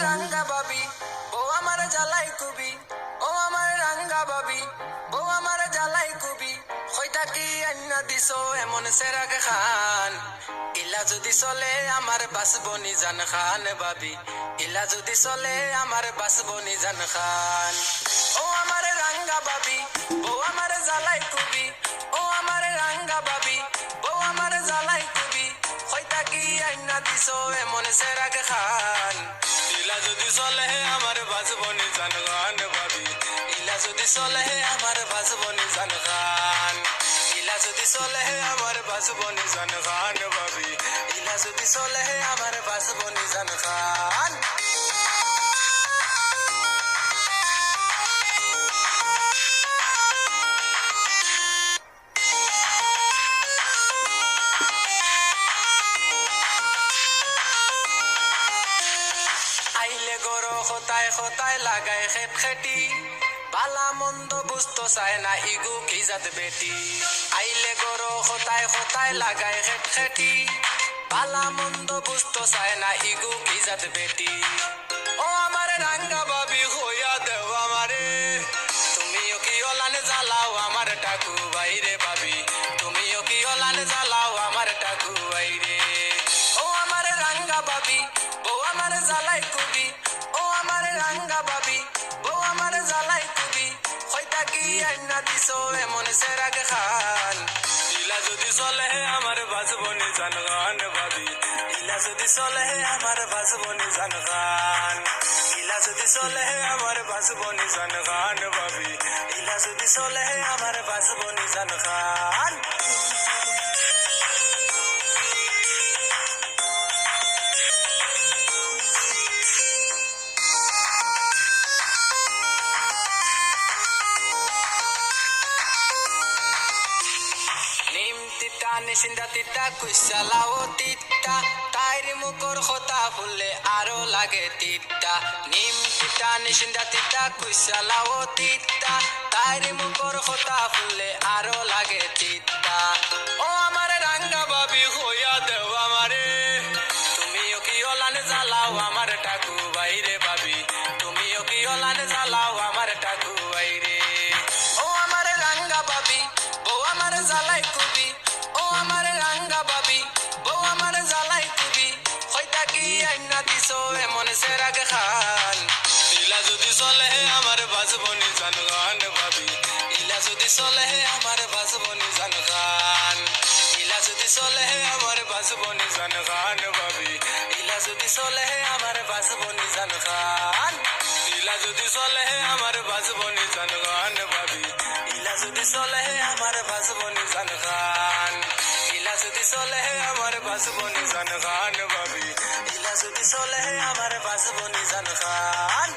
রাঙ্গা বাবি বউ আমার জ্বালাই কুবি, ও আমার রাঙ্গা বাবি বউ আমার জ্বালাই কুবি, হইতা কি আন্না দিছো এমন সেরাকে খান, ইলা যদি চলে আমার বাসবনি জান খান বাবি, ইলা যদি চলে আমার বাসবনি জান খান। ও আমার রাঙ্গা বাবি বউ আমার জ্বালাই কুবি, ও আমার রাঙ্গা বাবি বউ আমার জ্বালাই কুবি, হইতা কি আন্না দিছো এমন সেরাকে খান, ইলা যদি চলে আমার বাসবনি জান খান বাবি, ইলা যদি চলে আমার বাসবনি জান খান, ইলা যদি চলে আমার বাসবনি জান খান বাবি, ইলা যদি চলে আমার বাসবনি জান খান। আইলে গরো খোতায় খোতায় লাগায় খেত খেটি, বালা মন্দ বুঝতো চায় না ইগু কি জাত বেটি, আইলে গরো খোতায় খোতায় লাগায় খেত খেটি, বালা মন্দ বুঝতো চায় না ইগু কি জাত বেটি। ও আমার রাঙ্গা বাবি হইয়া দেও আমারে, তুমিও কি ওলানে জ্বালাও আমার টাকু বাইরে বাবি, তুমিও কি ওলানে জ্বালাও আমার টাকু বাইরে। ও আমার রাঙ্গা বাবি বউ আমার জ্বালাই কুবি, ও আমার রাঙ্গা বাবি বউ আমার জ্বালাই কুবি, হইতা কি আন্না দিছো এমন সেরাকে খান, ইলা যদি চলে আমার বাসবনি জান খান বাবি, ইলা যদি চলে আমার বাসবনি জান খান, ইলা যদি চলে আমার বাসবনি জান খান বাবি, ইলা যদি চলে আমার বাসবনি জান খান। নিশিন্দা তিতা কুইসালাও তিতা, তাইর মুখর খোতা ফুললে আরো লাগে তিতা, নিম তিতা নিশিন্দা তিতা কুইসালাও তিতা, তাইর মুখর খোতা ফুললে আরো লাগে তিতা। ও আমার রাঙ্গা বাবি হইয়া দেও আমারে, তুমিও কি ওলানে জ্বালাও আমার টাকু বাইরে বাবি, তুমিও কি ওলানে জ্বালাও আমার টাকু বাইরে। ও আমার রাঙ্গা বাবি বউ আমার জ্বালাই কুবি, ও আমার রাঙ্গা বাবি বউ আমার জ্বালাই কুবি, হইতা কি আন্না দিছো এমন সেরাকে খান, ইলা যদি চলে আমার বাসবনি জান খান বাবি, ইলা যদি চলে আমার বাসবনি জান খান, ইলা যদি চলে আমার বাসবনি জান খান বাবি, ইলা যদি চলে আমার বাসবনি জান খান, ইলা যদি চলে আমার বাসবনি জান খান বাবি, ইলা যদি চলে আমার বাসবনি জান খান, ইলা যদি চলে আমার বাসবনি জান খান বাবি, ইলা যদি চলে আমার বাসবনি জান খান।